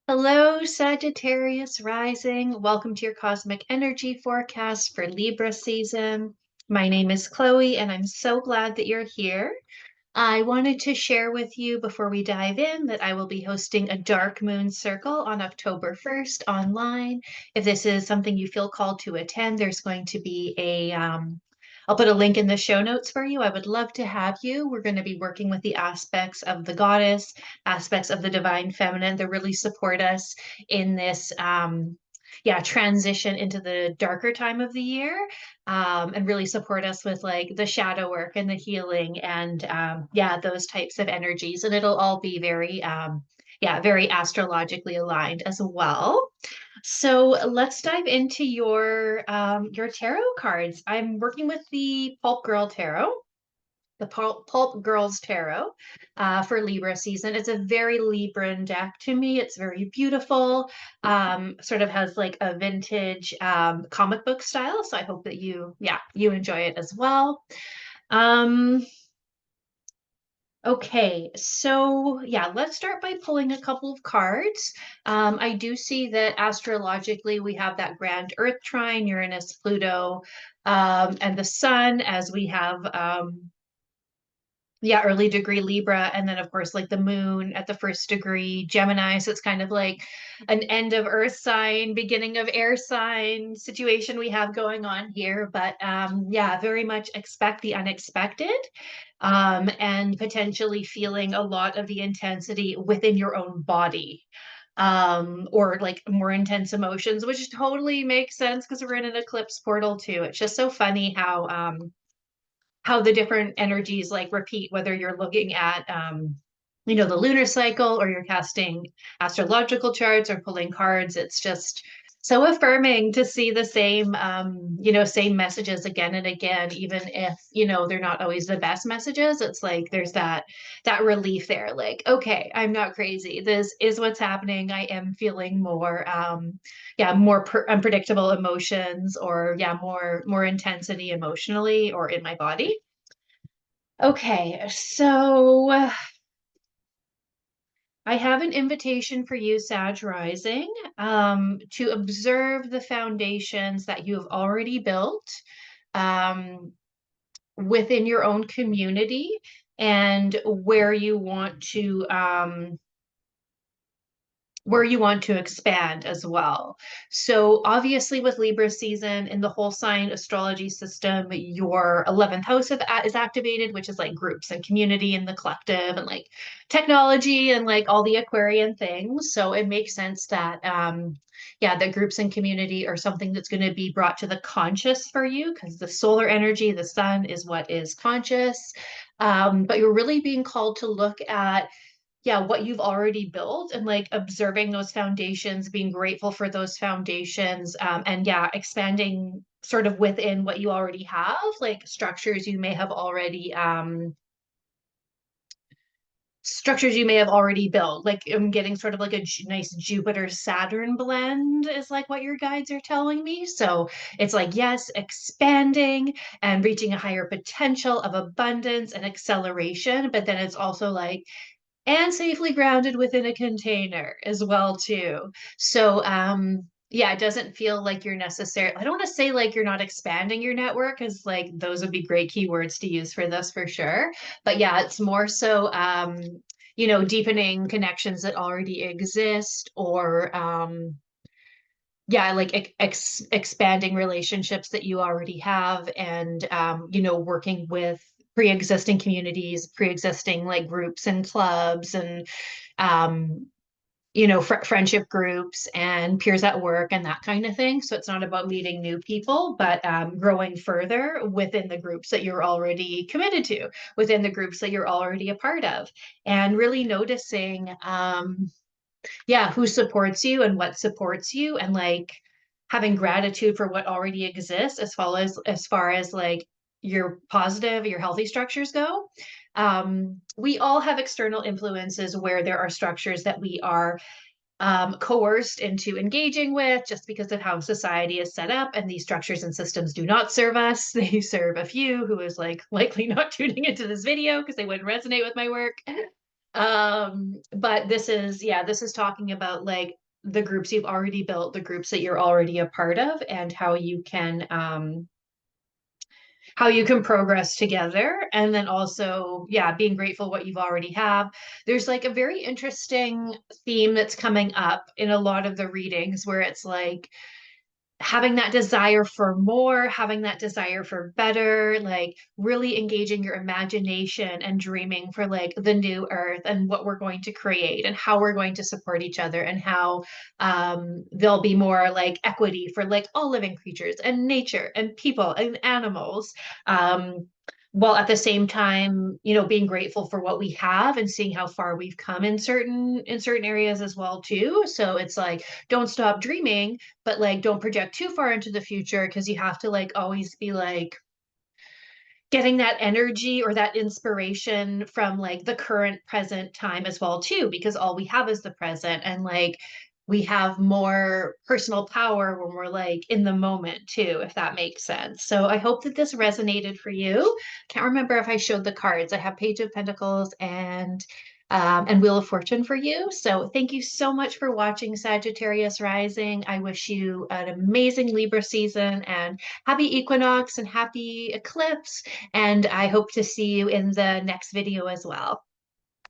Hello, Sagittarius rising. Welcome to your cosmic energy forecast for Libra season. My name is Chloe, and I'm so glad that you're here. I wanted to share with you before we dive in that I will be hosting a dark moon circle on October 1st online. If this is something you feel called to attend, there's going to be I'll put a link in the show notes for you. I would love to have you. We're going to be working with the aspects of the goddess, aspects of the divine feminine that really support us in this transition into the darker time of the year, and really support us with like the shadow work and the healing and those types of energies. And it'll all be very astrologically aligned as well. So let's dive into your tarot cards. I'm working with the Pulp Girl Tarot, the Pulp Girls Tarot, for Libra season. It's a very Libran deck to me. It's very beautiful, sort of has like a vintage comic book style. So I hope that you enjoy it as well. Um, okay, so yeah, let's start by pulling a couple of cards. I do see that astrologically we have that grand Earth trine, Uranus, Pluto, and the Sun, as we have early degree Libra, and then of course like the moon at the first degree Gemini. So it's kind of like an end of earth sign, beginning of air sign situation we have going on here. But very much expect the unexpected, and potentially feeling a lot of the intensity within your own body, or like more intense emotions, which totally makes sense because we're in an eclipse portal too. It's just so funny how the different energies like repeat, whether you're looking at the lunar cycle or you're casting astrological charts or pulling cards. It's just so affirming to see the same messages again and again, even if they're not always the best messages. It's like there's that relief there, like, okay, I'm not crazy, this is what's happening. I am feeling more unpredictable emotions, or more intensity emotionally or in my body. Okay, so I have an invitation for you, Sag Rising, to observe the foundations that you have already built, um, within your own community, and where you want to expand as well. So obviously with Libra season in the whole sign astrology system, your 11th house is activated, which is like groups and community and the collective and like technology and like all the Aquarian things. So it makes sense that the groups and community are something that's going to be brought to the conscious for you, because the solar energy, the sun, is what is conscious. But you're really being called to look at what you've already built, and like observing those foundations, being grateful for those foundations, and expanding sort of within what you already have, like structures you may have already built. Like I'm getting sort of like a nice Jupiter Saturn blend is like what your guides are telling me. So it's like, yes, expanding and reaching a higher potential of abundance and acceleration, but then it's also like, and safely grounded within a container as well too. So it doesn't feel like you're necessarily, I don't want to say like you're not expanding your network, because like those would be great keywords to use for this for sure. But yeah, it's more so deepening connections that already exist, or like expanding relationships that you already have, and working with pre-existing communities, pre-existing like groups and clubs, and um friendship groups and peers at work and that kind of thing. So it's not about meeting new people, but growing further within the groups that you're already committed to, within the groups that you're already a part of, and really noticing who supports you and what supports you, and like having gratitude for what already exists, as far as like your healthy structures go. We all have external influences where there are structures that we are coerced into engaging with just because of how society is set up, and these structures and systems do not serve us. They serve a few who is like likely not tuning into this video because they wouldn't resonate with my work. But this is, yeah, this is talking about like the groups you've already built, the groups that you're already a part of, and how you can progress together. And then also, yeah, being grateful what you've already have. There's like a very interesting theme that's coming up in a lot of the readings where it's like having that desire for more, having that desire for better, like really engaging your imagination and dreaming for like the new earth and what we're going to create and how we're going to support each other and how there'll be more like equity for like all living creatures and nature and people and animals. Um, while at the same time, you know, being grateful for what we have and seeing how far we've come in certain areas as well too. So it's like don't stop dreaming, but like don't project too far into the future because you have to like always be like getting that energy or that inspiration from like the current present time as well too, because all we have is the present, and like we have more personal power when we're like in the moment too, if that makes sense. So I hope that this resonated for you. Can't remember if I showed the cards. I have Page of Pentacles and Wheel of Fortune for you. So thank you so much for watching Sagittarius Rising. I wish you an amazing Libra season and happy equinox and happy eclipse. And I hope to see you in the next video as well.